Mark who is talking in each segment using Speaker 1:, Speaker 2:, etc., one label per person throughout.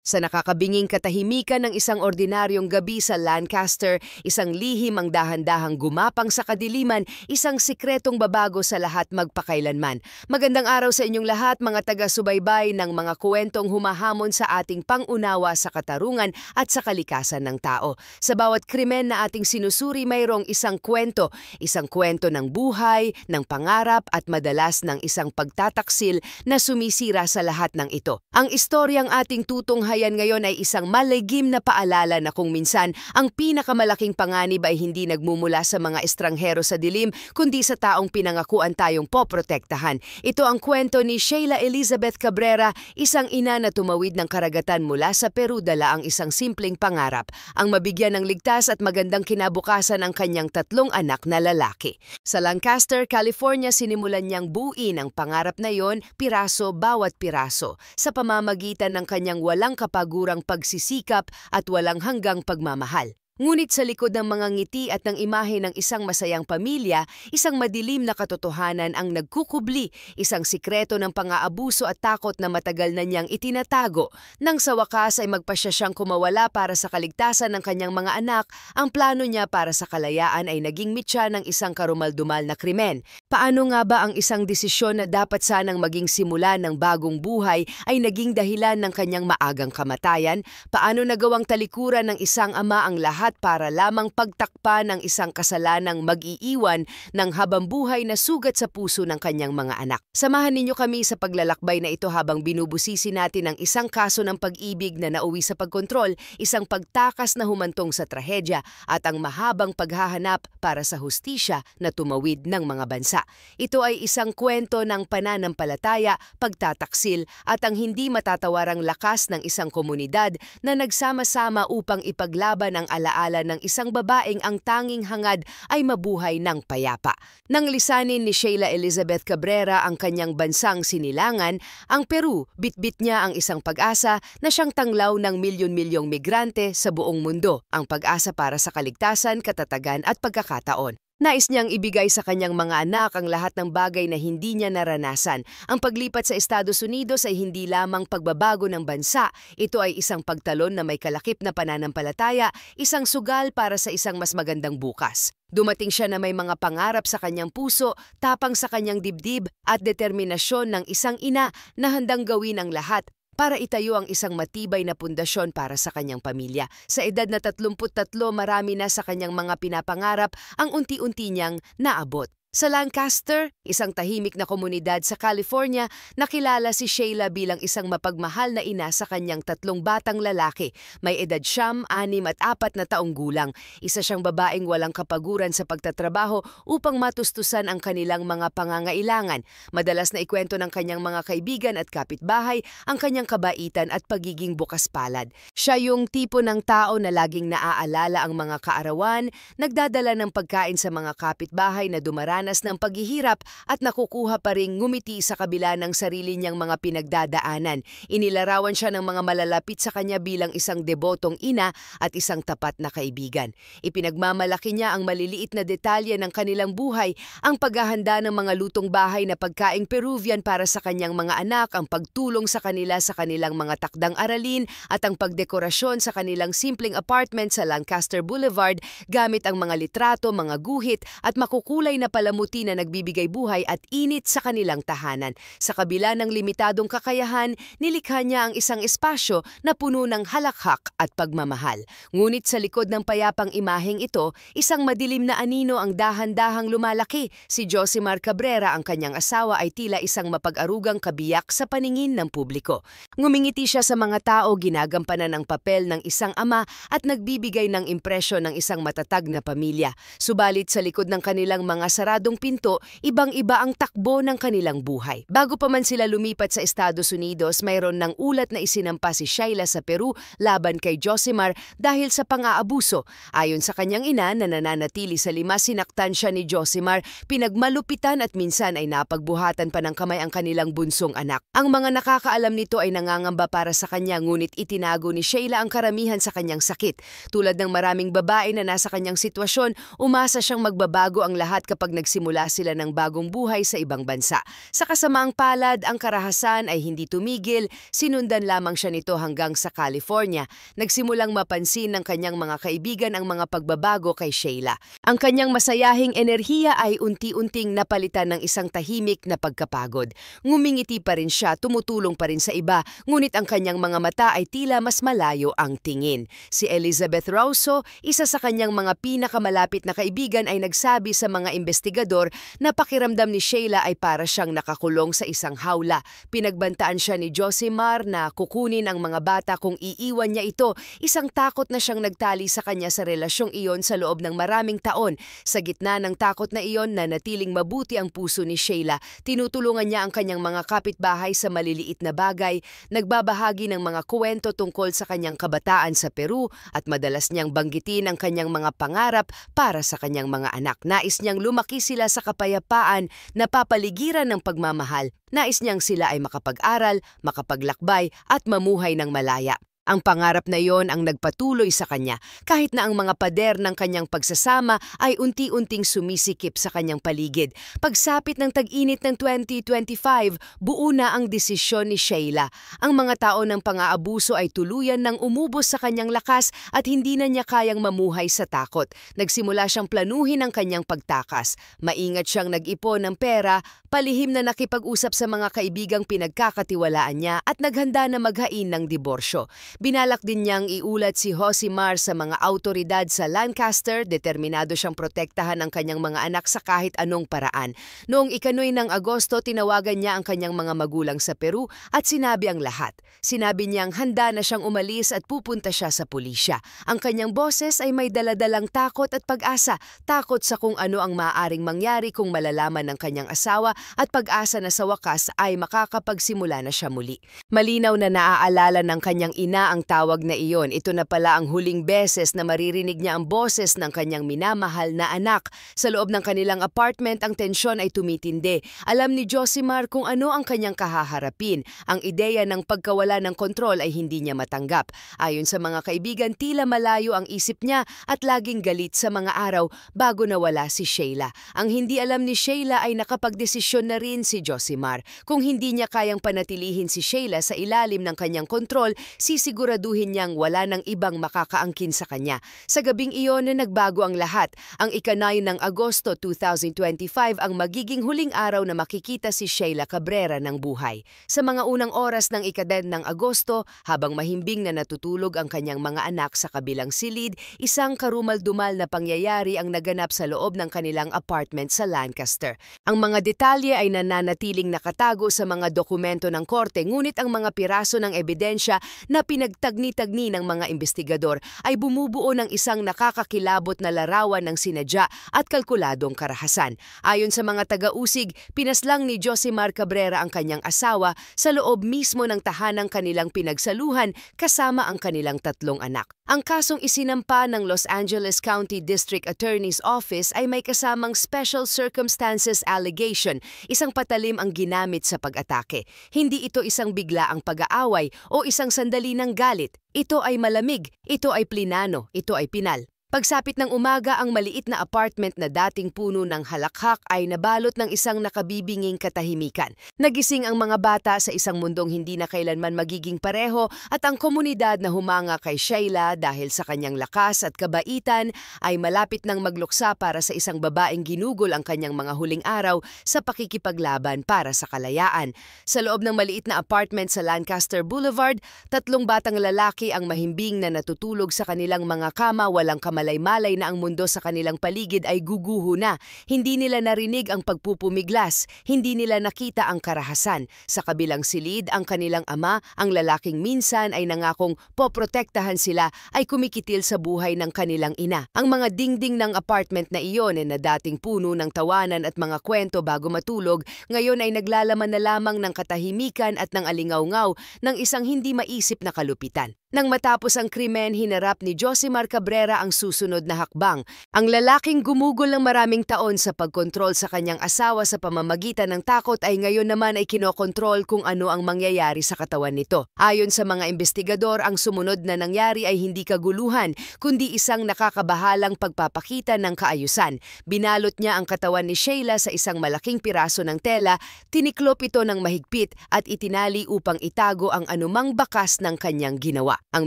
Speaker 1: Sa nakakabinging katahimikan ng isang ordinaryong gabi sa Lancaster, isang lihim ang dahan-dahang gumapang sa kadiliman, isang sikretong babago sa lahat magpakailanman. Magandang araw sa inyong lahat, mga taga-subaybay ng mga kwentong humahamon sa ating pangunawa sa katarungan at sa kalikasan ng tao. Sa bawat krimen na ating sinusuri, mayroong isang kwento ng buhay, ng pangarap at madalas ng isang pagtataksil na sumisira sa lahat ng ito. Ang istoryang ating tutunghayan ngayon ay isang maligim na paalala na kung minsan ang pinakamalaking panganib ay hindi nagmumula sa mga estranghero sa dilim, kundi sa taong pinangakuan tayong poprotektahan. Ito ang kwento ni Sheila Elizabeth Cabrera, isang ina na tumawid ng karagatan mula sa Peru dala ang isang simpleng pangarap, ang mabigyan ng ligtas at magandang kinabukasan ang kanyang 3 anak na lalaki. Sa Lancaster, California, sinimulan niyang buuin ang pangarap na yon, piraso bawat piraso, sa pamamagitan ng kanyang walang kapagurang pagsisikap at walang hanggang pagmamahal. Ngunit sa likod ng mga ngiti at ng imahe ng isang masayang pamilya, isang madilim na katotohanan ang nagkukubli, isang sikreto ng pang-aabuso at takot na matagal na niyang itinatago. Nang sa wakas ay magpasya siyang kumawala para sa kaligtasan ng kanyang mga anak, ang plano niya para sa kalayaan ay naging mitya ng isang karumaldumal na krimen. Paano nga ba ang isang desisyon na dapat sanang maging simula ng bagong buhay ay naging dahilan ng kanyang maagang kamatayan? Paano nagawang talikuran ng isang ama ang lahat para lamang pagtakpa ng isang kasalanang mag-iiwan ng habambuhay na sugat sa puso ng kanyang mga anak? Samahan ninyo kami sa paglalakbay na ito habang binubusisi natin ang isang kaso ng pag-ibig na nauwi sa pagkontrol, isang pagtakas na humantong sa trahedya at ang mahabang paghahanap para sa hustisya na tumawid ng mga bansa. Ito ay isang kwento ng pananampalataya, pagtataksil at ang hindi matatawarang lakas ng isang komunidad na nagsama-sama upang ipaglaban ang alaala ng isang babaeng ang tanging hangad ay mabuhay ng payapa. Nang lisanin ni Sheila Elizabeth Cabrera ang kanyang bansang sinilangan, ang Peru, bitbit niya ang isang pag-asa na siyang tanglaw ng milyon-milyong migrante sa buong mundo, ang pag-asa para sa kaligtasan, katatagan at pagkakataon. Nais niyang ibigay sa kanyang mga anak ang lahat ng bagay na hindi niya naranasan. Ang paglipat sa Estados Unidos ay hindi lamang pagbabago ng bansa. Ito ay isang pagtalon na may kalakip na pananampalataya, isang sugal para sa isang mas magandang bukas. Dumating siya na may mga pangarap sa kanyang puso, tapang sa kanyang dibdib at determinasyon ng isang ina na handang gawin ang lahat para itayo ang isang matibay na pundasyon para sa kanyang pamilya. Sa edad na 33, marami na sa kanyang mga pinapangarap ang unti-unti niyang naabot. Sa Lancaster, isang tahimik na komunidad sa California, nakilala si Sheila bilang isang mapagmahal na ina sa kanyang 3 batang lalaki. May edad 9, 6 at 4 na taong gulang. Isa siyang babaeng walang kapaguran sa pagtatrabaho upang matustusan ang kanilang mga pangangailangan. Madalas na ikwento ng kanyang mga kaibigan at kapitbahay ang kanyang kabaitan at pagiging bukas palad. Siya yung tipo ng tao na laging naaalala ang mga kaarawan, nagdadala ng pagkain sa mga kapitbahay na dumaranas ng paghihirap at nakukuha pa ring ngumiti sa kabila ng sarili niyang mga pinagdadaanan. Inilarawan siya ng mga malalapit sa kanya bilang isang debotong ina at isang tapat na kaibigan. Ipinagmamalaki niya ang maliliit na detalye ng kanilang buhay, ang paghahanda ng mga lutong bahay na pagkaing Peruvian para sa kanyang mga anak, ang pagtulong sa kanila sa kanilang mga takdang aralin at ang pagdekorasyon sa kanilang simpleng apartment sa Lancaster Boulevard gamit ang mga litrato, mga guhit at makukulay na palamuti na nagbibigay buhay at init sa kanilang tahanan. Sa kabila ng limitadong kakayahan, nilikha niya ang isang espasyo na puno ng halakhak at pagmamahal. Ngunit sa likod ng payapang imaheng ito, isang madilim na anino ang dahan-dahang lumalaki. Si Josimar Cabrera, ang kanyang asawa, ay tila isang mapag-arugang kabiyak sa paningin ng publiko. Ngumingiti siya sa mga tao, ginagampanan ang papel ng isang ama at nagbibigay ng impresyon ng isang matatag na pamilya. Subalit sa likod ng kanilang mga saradong pinto, ibang-iba ang takbo ng kanilang buhay. Bago pa man sila lumipat sa Estados Unidos, mayroon ng ulat na isinampa si Sheila sa Peru laban kay Josimar dahil sa pang-aabuso. Ayon sa kanyang ina na nananatili sa Lima, sinaktan siya ni Josimar, pinagmalupitan at minsan ay napagbuhatan pa ng kamay ang kanilang bunsong anak. Ang mga nakakaalam nito ay nangangamba para sa kanya, ngunit itinago ni Sheila ang karamihan sa kanyang sakit. Tulad ng maraming babae na nasa kanyang sitwasyon, umasa siyang magbabago ang lahat kapag magsimula sila ng bagong buhay sa ibang bansa. Sa kasamaang palad, ang karahasan ay hindi tumigil, sinundan lamang siya nito hanggang sa California. Nagsimulang mapansin ng kanyang mga kaibigan ang mga pagbabago kay Sheila. Ang kanyang masayahing enerhiya ay unti-unting napalitan ng isang tahimik na pagkapagod. Ngumingiti pa rin siya, tumutulong pa rin sa iba, ngunit ang kanyang mga mata ay tila mas malayo ang tingin. Si Elizabeth Rauso, isa sa kanyang mga pinakamalapit na kaibigan, ay nagsabi sa mga investigador na pakiramdam ni Sheila ay para siyang nakakulong sa isang hawla. Pinagbantaan siya ni Josimar na kukunin ang mga bata kung iiwan niya ito. Isang takot na siyang nagtali sa kanya sa relasyong iyon sa loob ng maraming taon. Sa gitna ng takot na iyon, nanatiling mabuti ang puso ni Sheila. Tinutulungan niya ang kanyang mga kapitbahay sa maliliit na bagay, nagbabahagi ng mga kwento tungkol sa kanyang kabataan sa Peru at madalas niyang banggitin ang kanyang mga pangarap para sa kanyang mga anak. Nais niyang lumaki sila sa kapayapaan na papaligiran ng pagmamahal. Nais niyang sila ay makapag-aral, makapaglakbay at mamuhay ng malaya. Ang pangarap na iyon ang nagpatuloy sa kanya kahit na ang mga pader ng kanyang pagsasama ay unti-unting sumisikip sa kanyang paligid. Pagsapit ng tag-init ng 2025, buo na ang desisyon ni Sheila. Ang mga tao ng pang-aabuso ay tuluyan ng umubos sa kanyang lakas at hindi na niya kayang mamuhay sa takot. Nagsimula siyang planuhin ang kanyang pagtakas. Maingat siyang nag-ipon ng pera, palihim na nakipag-usap sa mga kaibigang pinagkakatiwalaan niya at naghanda na maghain ng diborsyo. Binalak din niyang iulat si Josimar sa mga autoridad sa Lancaster, determinado siyang protektahan ang kanyang mga anak sa kahit anong paraan. Noong 9 ng Agosto, tinawagan niya ang kanyang mga magulang sa Peru at sinabi ang lahat. Sinabi niyang handa na siyang umalis at pupunta siya sa pulisya. Ang kanyang boses ay may daladalang takot at pag-asa, takot sa kung ano ang maaaring mangyari kung malalaman ng kanyang asawa at pag-asa na sa wakas ay makakapagsimula na siya muli. Malinaw na naaalala ng kanyang ina ang tawag na iyon. Ito na pala ang huling beses na maririnig niya ang boses ng kanyang minamahal na anak. Sa loob ng kanilang apartment, ang tensyon ay tumitindi. Alam ni Josimar kung ano ang kanyang kahaharapin. Ang ideya ng pagkawala ng kontrol ay hindi niya matanggap. Ayon sa mga kaibigan, tila malayo ang isip niya at laging galit sa mga araw bago nawala si Sheila. Ang hindi alam ni Sheila ay nakapagdesisyon na rin si Josimar. Kung hindi niya kayang panatilihin si Sheila sa ilalim ng kanyang kontrol, sisiguraduhin niyang wala ng ibang makakaangkin sa kanya. Sa gabing iyon na nagbago ang lahat. Ang 9 ng Agosto 2025 ang magiging huling araw na makikita si Sheila Cabrera ng buhay. Sa mga unang oras ng 10 ng Agosto, habang mahimbing na natutulog ang kanyang mga anak sa kabilang silid, isang karumal-dumal na pangyayari ang naganap sa loob ng kanilang apartment sa Lancaster. Ang mga detalye ay nananatiling nakatago sa mga dokumento ng korte, ngunit ang mga piraso ng ebidensya na pinagtagni-tagni ng mga investigador ay bumubuo ng isang nakakakilabot na larawan ng sinadya at kalkuladong karahasan. Ayon sa mga taga-usig, pinaslang ni Josimar Cabrera ang kanyang asawa sa loob mismo ng tahanang kanilang pinagsaluhan kasama ang kanilang 3 anak. Ang kasong isinampa ng Los Angeles County District Attorney's Office ay may kasamang Special Circumstances Allegation, isang patalim ang ginamit sa pag-atake. Hindi ito isang biglaang pag-aaway o isang sandali ng galit. Ito ay malamig, ito ay plinano, ito ay pinal. Pagsapit ng umaga, ang maliit na apartment na dating puno ng halakhak ay nabalot ng isang nakabibinging katahimikan. Nagising ang mga bata sa isang mundong hindi na kailanman magiging pareho at ang komunidad na humanga kay Sheila dahil sa kanyang lakas at kabaitan ay malapit nang magluksa para sa isang babaeng ginugol ang kanyang mga huling araw sa pakikipaglaban para sa kalayaan. Sa loob ng maliit na apartment sa Lancaster Boulevard, 3 batang lalaki ang mahimbing na natutulog sa kanilang mga kama, walang malay-malay na ang mundo sa kanilang paligid ay guguho na. Hindi nila narinig ang pagpupumiglas, hindi nila nakita ang karahasan. Sa kabilang silid, ang kanilang ama, ang lalaking minsan ay nangakong poprotektahan sila, ay kumikitil sa buhay ng kanilang ina. Ang mga dingding ng apartment na iyon na dating puno ng tawanan at mga kwento bago matulog, ngayon ay naglalaman na lamang ng katahimikan at ng alingaw-ngaw ng isang hindi maisip na kalupitan. Nang matapos ang krimen, hinarap ni Josimar Cabrera ang susunod na hakbang. Ang lalaking gumugol ng maraming taon sa pagkontrol sa kanyang asawa sa pamamagitan ng takot ay ngayon naman ay kinokontrol kung ano ang mangyayari sa katawan nito. Ayon sa mga investigador, ang sumunod na nangyari ay hindi kaguluhan, kundi isang nakakabahalang pagpapakita ng kaayusan. Binalot niya ang katawan ni Sheila sa isang malaking piraso ng tela, tiniklop ito ng mahigpit at itinali upang itago ang anumang bakas ng kanyang ginawa. Ang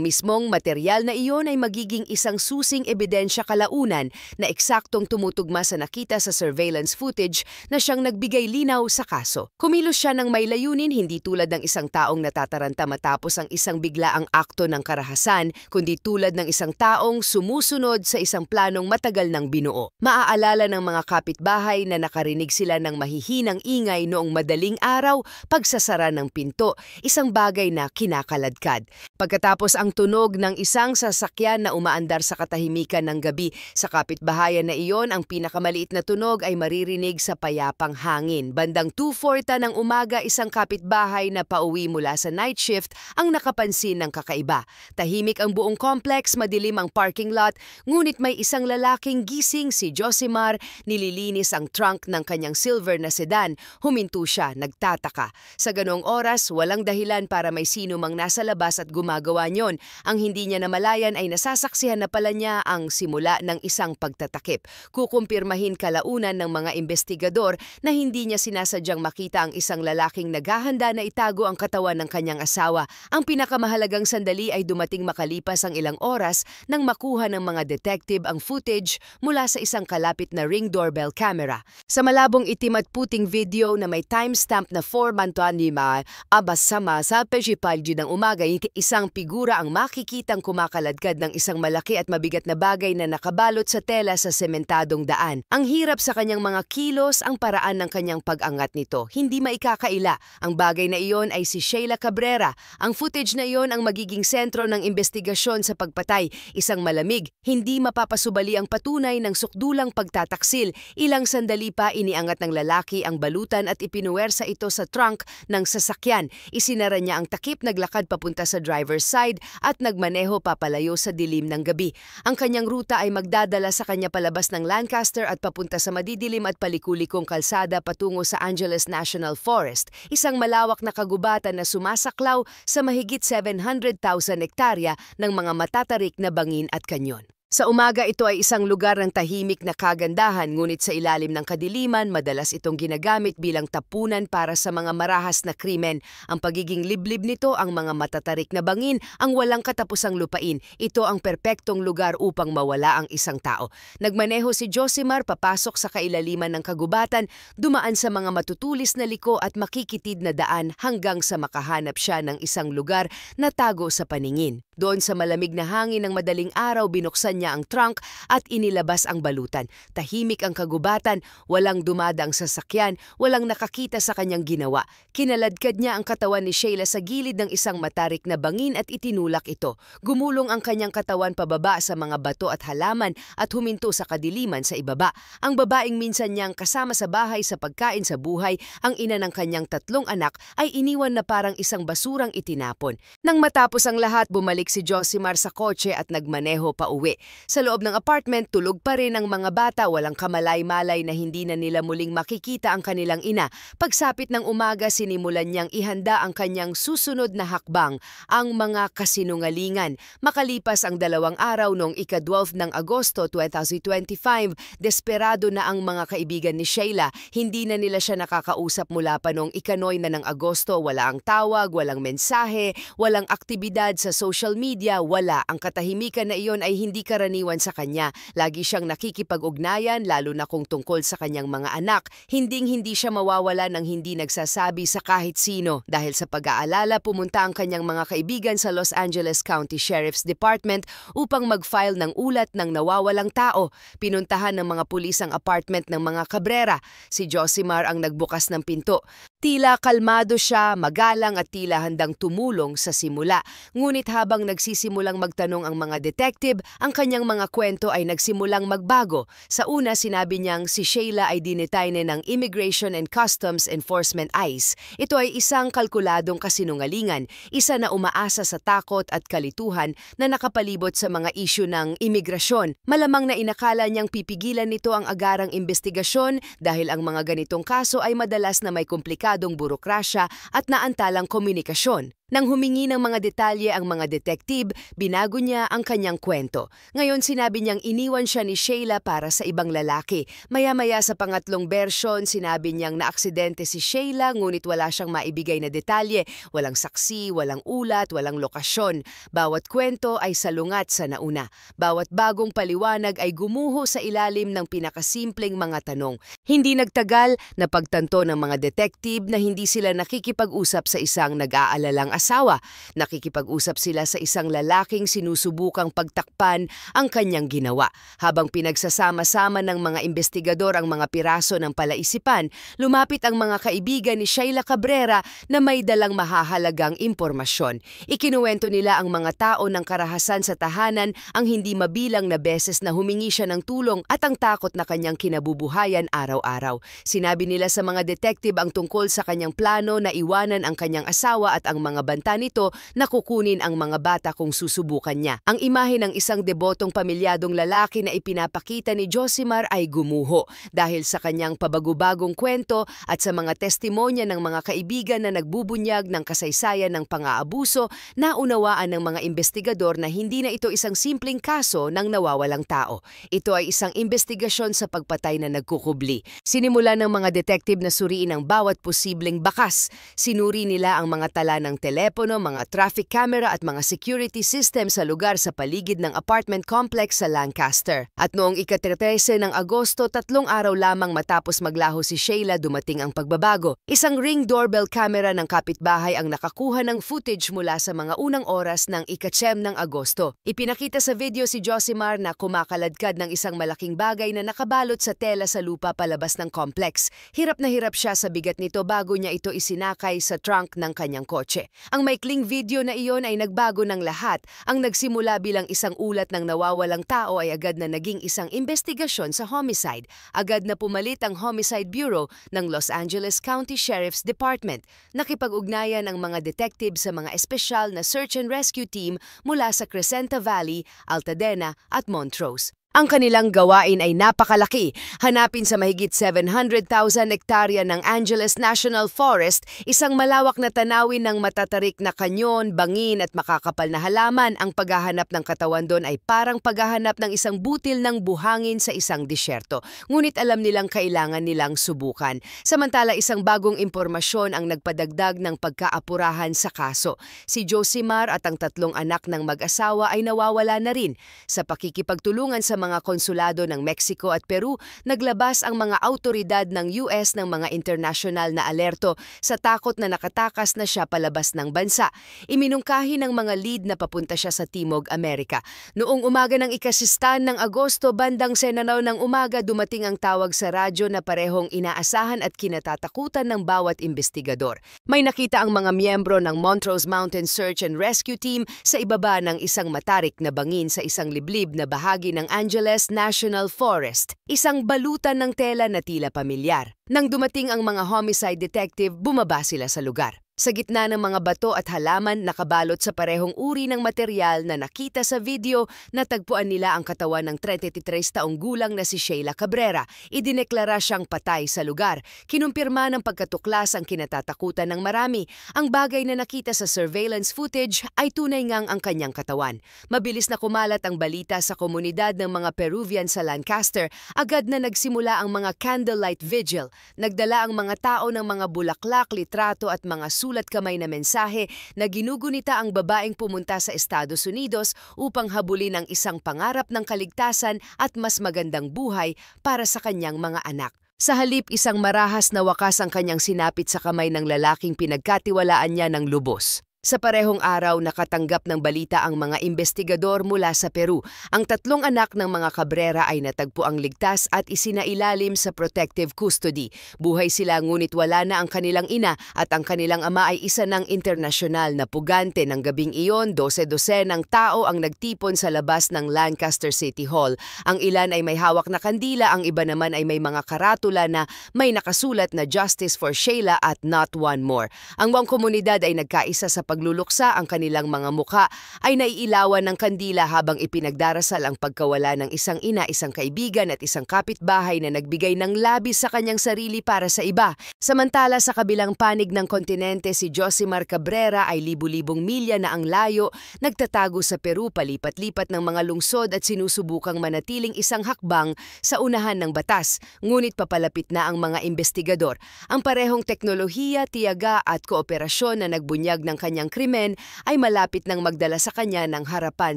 Speaker 1: mismong material na iyon ay magiging isang susing ebidensya kalaunan na eksaktong tumutugma sa nakita sa surveillance footage na siyang nagbigay linaw sa kaso. Kumilos siya ng may layunin, hindi tulad ng isang taong natataranta matapos ang isang biglaang akto ng karahasan, kundi tulad ng isang taong sumusunod sa isang planong matagal ng binuo. Maaalala ng mga kapitbahay na nakarinig sila ng mahihinang ingay noong madaling araw, pagsasara ng pinto, isang bagay na kinakaladkad. Pagkatapos ang tunog ng isang sasakyan na umaandar sa katahimikan ng gabi, sa kapitbahayan na iyon, ang pinakamaliit na tunog ay maririnig sa payapang hangin. Bandang 2:40 ng umaga, isang kapitbahay na pauwi mula sa night shift ang nakapansin ng kakaiba. Tahimik ang buong complex, madilim ang parking lot, ngunit may isang lalaking gising, si Josimar, nililinis ang trunk ng kanyang silver na sedan. Huminto siya, nagtataka. Sa ganoong oras, walang dahilan para may sino mang nasa labas at gumagawa niyon. Ang hindi niya namalayan ay nasasaksihan na pala niya ang simula ng isang pagtatakip. Kukumpirmahin kalaunan ng mga investigador na hindi niya sinasadyang makita ang isang lalaking naghahanda na itago ang katawan ng kanyang asawa. Ang pinakamahalagang sandali ay dumating makalipas ang ilang oras nang makuha ng mga detective ang footage mula sa isang kalapit na Ring doorbell camera. Sa malabong itim at puting video na may timestamp na 4:25 abasama sa pejipalji ng umaga, isang figura ang makikitang kumakaladkad ng isang malaki at mabigat na bagay na nakabalot sa tela sa sementadong daan. Ang hirap sa kanyang mga kilos, ang paraan ng kanyang pag-angat nito. Hindi maikakaila. Ang bagay na iyon ay si Sheila Cabrera. Ang footage na iyon ang magiging sentro ng investigasyon sa pagpatay. Isang malamig, hindi mapapasubali ang patunay ng sukdulang pagtataksil. Ilang sandali pa iniangat ng lalaki ang balutan at ipinuwersa ito sa trunk ng sasakyan. Isinara niya ang takip, naglakad papunta sa driver's side at nagmaneho papalayo sa dilim ng gabi. Ang kanyang ruta ay magdadala sa kanya palabas ng Lancaster at papunta sa madidilim at palikulikong kalsada patungo sa Angeles National Forest, isang malawak na kagubatan na sumasaklaw sa mahigit 700,000 hektarya ng mga matatarik na bangin at kanyon. Sa umaga, ito ay isang lugar ng tahimik na kagandahan, ngunit sa ilalim ng kadiliman, madalas itong ginagamit bilang tapunan para sa mga marahas na krimen. Ang pagiging liblib nito, ang mga matatarik na bangin, ang walang katapusang lupain. Ito ang perpektong lugar upang mawala ang isang tao. Nagmaneho si Josimar papasok sa kailaliman ng kagubatan, dumaan sa mga matutulis na liko at makikitid na daan hanggang sa makahanap siya ng isang lugar na tago sa paningin. Doon sa malamig na hangin ng madaling araw, binuksan niya ang trunk at inilabas ang balutan. Tahimik ang kagubatan, walang dumadaang sasakyan, walang nakakita sa kanyang ginawa. Kinaladkad niya ang katawan ni Sheila sa gilid ng isang matarik na bangin at itinulak ito. Gumulong ang kanyang katawan pababa sa mga bato at halaman at huminto sa kadiliman sa ibaba. Ang babaeng minsan niyang kasama sa bahay sa pagkain sa buhay, ang ina ng kanyang 3 anak, ay iniwan na parang isang basurang itinapon. Nang matapos ang lahat, bumalik si Josimar sa kotse at nagmaneho pa uwi. Sa loob ng apartment, tulog pa rin ang mga bata, walang kamalay-malay na hindi na nila muling makikita ang kanilang ina. Pagsapit ng umaga, sinimulan niyang ihanda ang kanyang susunod na hakbang, ang mga kasinungalingan. Makalipas ang 2 araw noong ika-12 ng Agosto 2025, desperado na ang mga kaibigan ni Sheila. Hindi na nila siya nakakausap mula pa noong ika-9 na ng Agosto. Wala ang tawag, walang mensahe, walang aktibidad sa social media, wala. Ang katahimikan na iyon ay hindi karaniwan sa kanya. Lagi siyang nakikipag-ugnayan, lalo na kung tungkol sa kanyang mga anak. Hinding-hindi siya mawawala ng hindi nagsasabi sa kahit sino. Dahil sa pag-aalala, pumunta ang kanyang mga kaibigan sa Los Angeles County Sheriff's Department upang mag-file ng ulat ng nawawalang tao. Pinuntahan ng mga pulis ang apartment ng mga Cabrera. Si Josimar ang nagbukas ng pinto. Tila kalmado siya, magalang at tila handang tumulong sa simula. Ngunit habang nagsisimulang magtanong ang mga detective, ang kanyang mga kwento ay nagsimulang magbago. Sa una, sinabi niyang si Sheila ay dinetayne ng Immigration and Customs Enforcement ICE. Ito ay isang kalkuladong kasinungalingan, isa na umaasa sa takot at kalituhan na nakapalibot sa mga isyu ng imigrasyon. Malamang na inakala niyang pipigilan nito ang agarang investigasyon dahil ang mga ganitong kaso ay madalas na may komplikadong burokrasya at naantalang komunikasyon. Nang humingi ng mga detalye ang mga detektib, binago niya ang kanyang kwento. Ngayon sinabi niyang iniwan siya ni Sheila para sa ibang lalaki. Maya-maya sa pangatlong bersyon, sinabi niyang naaksidente si Sheila ngunit wala siyang maibigay na detalye. Walang saksi, walang ulat, walang lokasyon. Bawat kwento ay salungat sa nauna. Bawat bagong paliwanag ay gumuho sa ilalim ng pinakasimpleng mga tanong. Hindi nagtagal, napagtanto ng mga detektib na hindi sila nakikipag-usap sa isang nag-aalalang asawa. Nakikipag-usap sila sa isang lalaking sinusubukang pagtakpan ang kanyang ginawa. Habang pinagsasama-sama ng mga investigador ang mga piraso ng palaisipan, lumapit ang mga kaibigan ni Sheila Cabrera na may dalang mahahalagang impormasyon. Ikinuwento nila ang mga tao ng karahasan sa tahanan, ang hindi mabilang na beses na humingi siya ng tulong at ang takot na kanyang kinabubuhayan araw-araw. Sinabi nila sa mga detective ang tungkol sa kanyang plano na iwanan ang kanyang asawa at ang mga banta nito na kukunin ang mga bata kung susubukan niya. Ang imahe ng isang debotong pamilyadong lalaki na ipinapakita ni Josimar ay gumuho dahil sa kanyang pabagubagong kwento at sa mga testimonya ng mga kaibigan na nagbubunyag ng kasaysayan ng pang-aabuso. Naunawaan ng mga investigador na hindi na ito isang simpleng kaso ng nawawalang tao. Ito ay isang investigasyon sa pagpatay na nagkukubli. Sinimula ng mga detective na suriin ang bawat posibleng bakas. Sinuri nila ang mga tala ng telepono, mga traffic camera at mga security system sa lugar sa paligid ng apartment complex sa Lancaster. At noong ika-13 ng Agosto, 3 araw lamang matapos maglaho si Sheila, dumating ang pagbabago. Isang ring doorbell camera ng kapitbahay ang nakakuha ng footage mula sa mga unang oras ng ika-9 ng Agosto. Ipinakita sa video si Josimar na kumakaladkad ng isang malaking bagay na nakabalot sa tela sa lupa palabas ng complex. Hirap na hirap siya sa bigat nito bago niya ito isinakay sa trunk ng kanyang kotse. Ang maikling video na iyon ay nagbago ng lahat. Ang nagsimula bilang isang ulat ng nawawalang tao ay agad na naging isang investigasyon sa homicide. Agad na pumalit ang Homicide Bureau ng Los Angeles County Sheriff's Department. Nakipag-ugnayan ang mga detective sa mga espesyal na search and rescue team mula sa Crescenta Valley, Altadena at Montrose. Ang kanilang gawain ay napakalaki. Hanapin sa mahigit 700,000 hektarya ng Angeles National Forest, isang malawak na tanawin ng matatarik na kanyon, bangin at makakapal na halaman. Ang paghahanap ng katawan doon ay parang paghahanap ng isang butil ng buhangin sa isang disyerto. Ngunit alam nilang kailangan nilang subukan. Samantala, isang bagong impormasyon ang nagpadagdag ng pagkaapurahan sa kaso. Si Josimar at ang 3 anak ng mag-asawa ay nawawala na rin. Sa pakikipagtulungan sa mga konsulado ng Mexico at Peru, naglabas ang mga autoridad ng US ng mga internasyonal na alerto sa takot na nakatakas na siya palabas ng bansa. Iminungkahi ng mga lead na papunta siya sa Timog Amerika. Noong umaga ng ika-6 ng Agosto, bandang 9 ng umaga, dumating ang tawag sa radyo na parehong inaasahan at kinatatakutan ng bawat investigador. May nakita ang mga miyembro ng Montrose Mountain Search and Rescue Team sa ibaba ng isang matarik na bangin sa isang liblib na bahagi ng Angeles National Forest, isang balutan ng tela na tila pamilyar. Nang dumating ang mga homicide detective, bumaba sila sa lugar. Sa gitna ng mga bato at halaman, nakabalot sa parehong uri ng material na nakita sa video, natagpuan nila ang katawan ng 33 taong gulang na si Sheila Cabrera. Idineklara siyang patay sa lugar. Kinumpirma ng pagkatuklas ang kinatatakutan ng marami. Ang bagay na nakita sa surveillance footage ay tunay ngang ang kanyang katawan. Mabilis na kumalat ang balita sa komunidad ng mga Peruvian sa Lancaster. Agad na nagsimula ang mga candlelight vigil. Nagdala ang mga tao ng mga bulaklak, litrato at mga sulat kamay na mensahe na ginugunita ang babaeng pumunta sa Estados Unidos upang habulin ang isang pangarap ng kaligtasan at mas magandang buhay para sa kanyang mga anak. Sa halip, isang marahas na wakas ang kanyang sinapit sa kamay ng lalaking pinagkatiwalaan niya ng lubos. Sa parehong araw, nakatanggap ng balita ang mga investigador mula sa Peru. Ang 3 anak ng mga Cabrera ay natagpuang ligtas at isinailalim sa protective custody. Buhay sila ngunit wala na ang kanilang ina at ang kanilang ama ay isa ng internasyonal na pugante. Ng gabing iyon, 12 ng tao ang nagtipon sa labas ng Lancaster City Hall. Ang ilan ay may hawak na kandila, ang iba naman ay may mga karatula na may nakasulat na Justice for Sheila at Not One More. Ang buong komunidad ay nagkaisa sa pagluluksa, ang kanilang mga muka ay naiilawan ng kandila habang ipinagdarasal ang pagkawala ng isang ina, isang kaibigan at isang kapitbahay na nagbigay ng labis sa kanyang sarili para sa iba. Samantala sa kabilang panig ng kontinente, si Josimar Cabrera ay libu-libong milya na ang layo, nagtatago sa Peru, palipat-lipat ng mga lungsod at sinusubukang manatiling isang hakbang sa unahan ng batas. Ngunit papalapit na ang mga investigador. Ang parehong teknolohiya, tiyaga at kooperasyon na nagbunyag ng kanyang krimen ay malapit nang magdala sa kanya ng harapan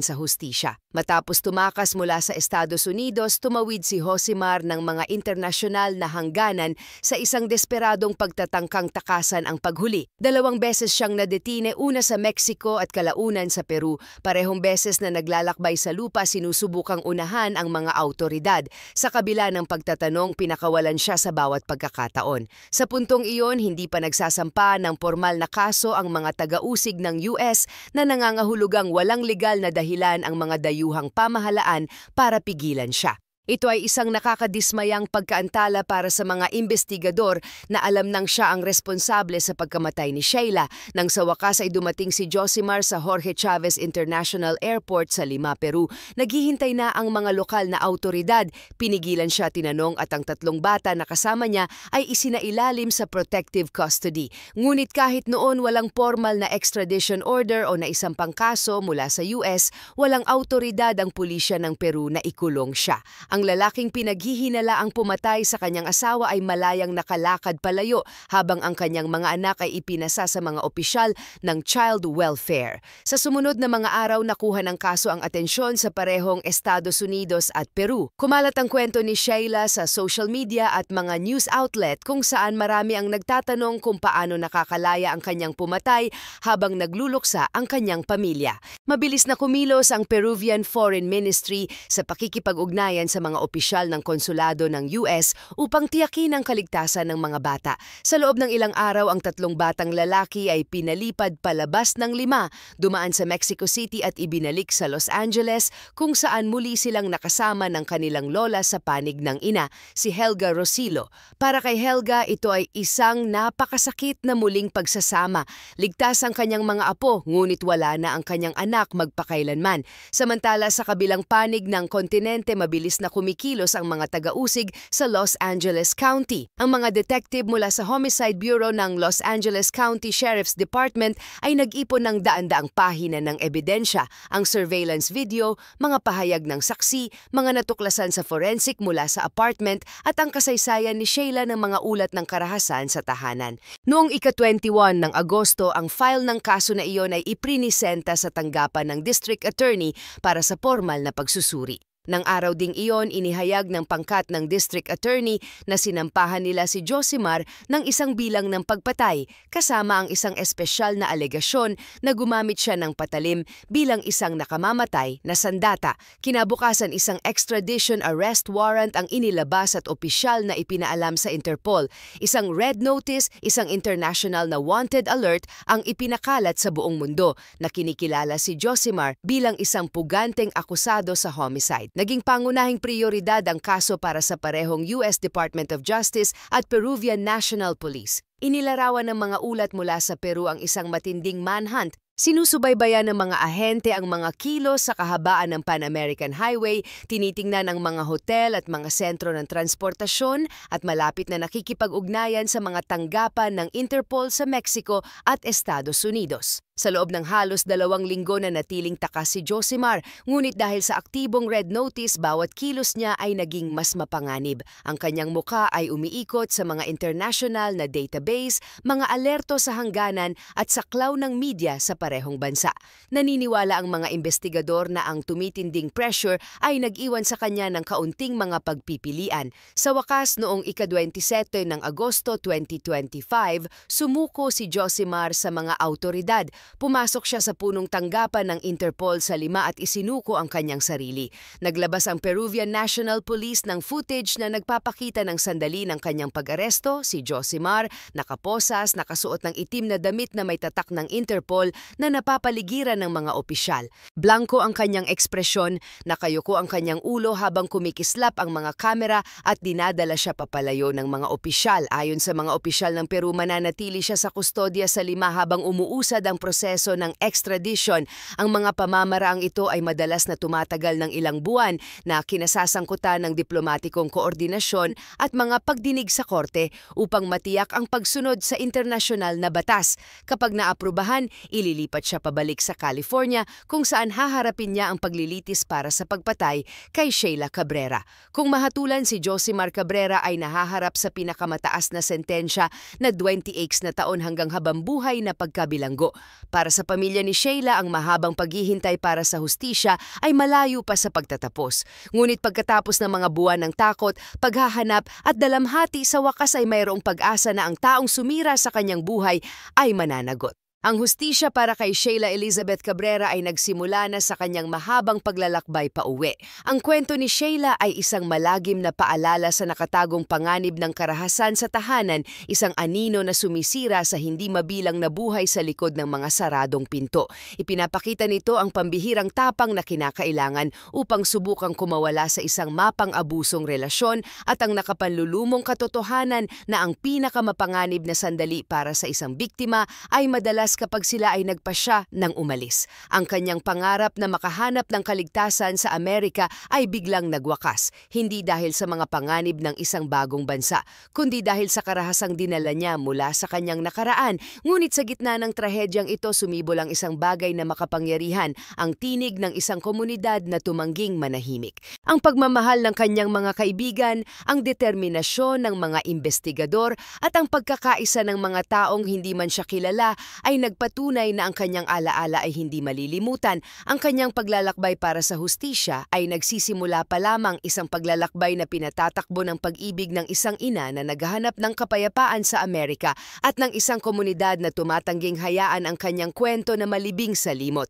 Speaker 1: sa hustisya. Matapos tumakas mula sa Estados Unidos, tumawid si Josimar ng mga internasyonal na hangganan sa isang desperadong pagtatangkang takasan ang paghuli. 2 beses siyang nadetine, una sa Mexico at kalaunan sa Peru. Parehong beses na naglalakbay sa lupa, sinusubukang unahan ang mga awtoridad. Sa kabila ng pagtatanong, pinakawalan siya sa bawat pagkakataon. Sa puntong iyon, hindi pa nagsasampa ng formal na kaso ang mga taga-usig ng US na nangangahulugang walang legal na dahilan ang mga dayuhang pamahalaan para pigilan siya. Ito ay isang nakakadismayang pagkaantala para sa mga investigador na alam nang siya ang responsable sa pagkamatay ni Sheila. Nang sa wakas ay dumating si Josimar sa Jorge Chavez International Airport sa Lima, Peru. Naghihintay na ang mga lokal na awtoridad. Pinigilan siya, tinanong at ang 3 bata na kasama niya ay isinailalim sa protective custody. Ngunit kahit noon walang formal na extradition order o naisampang kaso mula sa US, walang awtoridad ang pulisya ng Peru na ikulong siya. Ang lalaking pinaghihinala ang pumatay sa kanyang asawa ay malayang nakalakad palayo habang ang kanyang mga anak ay ipinasa sa mga opisyal ng child welfare. Sa sumunod na mga araw, nakuha ng kaso ang atensyon sa parehong Estados Unidos at Peru. Kumalat ang kwento ni Sheila sa social media at mga news outlet kung saan marami ang nagtatanong kung paano nakakalaya ang kanyang pumatay habang nagluluksa ang kanyang pamilya. Mabilis na kumilos ang Peruvian Foreign Ministry sa pakikipag-ugnayan sa mga opisyal ng konsulado ng US upang tiyakin ang kaligtasan ng mga bata. Sa loob ng ilang araw, ang 3 batang lalaki ay pinalipad palabas ng Lima, dumaan sa Mexico City at ibinalik sa Los Angeles kung saan muli silang nakasama ng kanilang lola sa panig ng ina, si Helga Rosilo. Para kay Helga, ito ay isang napakasakit na muling pagsasama. Ligtas ang kanyang mga apo, ngunit wala na ang kanyang anak magpakailanman. Samantala sa kabilang panig ng kontinente, mabilis na kumikilos ang mga taga-usig sa Los Angeles County. Ang mga detective mula sa Homicide Bureau ng Los Angeles County Sheriff's Department ay nag-ipon ng daan-daang pahina ng ebidensya, ang surveillance video, mga pahayag ng saksi, mga natuklasan sa forensic mula sa apartment at ang kasaysayan ni Sheila ng mga ulat ng karahasan sa tahanan. Noong ika-21 ng Agosto, ang file ng kaso na iyon ay iprinisenta sa tanggapan ng District Attorney para sa formal na pagsusuri. Nang araw ding iyon, inihayag ng pangkat ng District Attorney na sinampahan nila si Josimar ng isang bilang ng pagpatay kasama ang isang espesyal na alegasyon na gumamit siya ng patalim bilang isang nakamamatay na sandata. Kinabukasan, isang extradition arrest warrant ang inilabas at opisyal na ipinaalam sa Interpol. Isang red notice, isang international na wanted alert ang ipinakalat sa buong mundo na kinikilala si Josimar bilang isang puganteng akusado sa homicide. Naging pangunahing prioridad ang kaso para sa parehong US Department of Justice at Peruvian National Police. Inilarawan ng mga ulat mula sa Peru ang isang matinding manhunt. Sinusubaybayan ng mga ahente ang mga kilos sa kahabaan ng Pan American Highway, tinitingnan ang mga hotel at mga sentro ng transportasyon at malapit na nakikipag-ugnayan sa mga tanggapan ng Interpol sa Mexico at Estados Unidos. Sa loob ng halos 2 linggo na natiling takas si Josimar, ngunit dahil sa aktibong red notice, bawat kilos niya ay naging mas mapanganib. Ang kanyang muka ay umiikot sa mga international na database, mga alerto sa hangganan at saklaw ng media sa parehong bansa. Naniniwala ang mga investigador na ang tumitinding pressure ay nag-iwan sa kanya ng kaunting mga pagpipilian. Sa wakas, noong ika-27 ng Agosto 2025, sumuko si Josimar sa mga autoridad. Pumasok siya sa punong tanggapan ng Interpol sa Lima at isinuko ang kanyang sarili. Naglabas ang Peruvian National Police ng footage na nagpapakita ng sandali ng kanyang pag-aresto. Si Josimar, nakaposas, nakasuot ng itim na damit na may tatak ng Interpol na napapaligiran ng mga opisyal. Blanko ang kanyang ekspresyon, nakayuko ang kanyang ulo habang kumikislap ang mga kamera at dinadala siya papalayo ng mga opisyal. Ayon sa mga opisyal ng Peru, mananatili siya sa kustodya sa Lima habang umuusad ang proseso ng extradition. Ang mga pamamaraang ito ay madalas na tumatagal ng ilang buwan na kinasasangkutan ng diplomatikong koordinasyon at mga pagdinig sa korte upang matiyak ang pagsunod sa internasyonal na batas. Kapag naaprubahan, ililipat siya pabalik sa California kung saan haharapin niya ang paglilitis para sa pagpatay kay Sheila Cabrera. Kung mahatulan, si Josimar Cabrera ay nahaharap sa pinakamataas na sentensya na 28 na taon hanggang habambuhay na pagkabilanggo. Para sa pamilya ni Sheila, ang mahabang paghihintay para sa hustisya ay malayo pa sa pagtatapos. Ngunit pagkatapos ng mga buwan ng takot, paghahanap at dalamhati, sa wakas ay mayroong pag-asa na ang taong sumira sa kanyang buhay ay mananagot. Ang hustisya para kay Sheila Elizabeth Cabrera ay nagsimula na sa kanyang mahabang paglalakbay pauwi. Ang kwento ni Sheila ay isang malagim na paalala sa nakatagong panganib ng karahasan sa tahanan, isang anino na sumisira sa hindi mabilang na buhay sa likod ng mga saradong pinto. Ipinapakita nito ang pambihirang tapang na kinakailangan upang subukang kumawala sa isang mapang-abusong relasyon at ang nakapanlulumong katotohanan na ang pinakamapanganib na sandali para sa isang biktima ay madalas kapag sila ay nagpasya ng umalis. Ang kanyang pangarap na makahanap ng kaligtasan sa Amerika ay biglang nagwakas, hindi dahil sa mga panganib ng isang bagong bansa, kundi dahil sa karahasang dinala niya mula sa kanyang nakaraan. Ngunit sa gitna ng trahedyang ito, sumibol ang isang bagay na makapangyarihan, ang tinig ng isang komunidad na tumangging manahimik. Ang pagmamahal ng kanyang mga kaibigan, ang determinasyon ng mga investigador at ang pagkakaisa ng mga taong hindi man siya kilala ay nagpatunay na ang kanyang alaala ay hindi malilimutan. Ang kanyang paglalakbay para sa hustisya ay nagsisimula pa lamang, isang paglalakbay na pinatatakbo ng pag-ibig ng isang ina na naghahanap ng kapayapaan sa Amerika at ng isang komunidad na tumatangging hayaan ang kanyang kwento na malibing sa limot.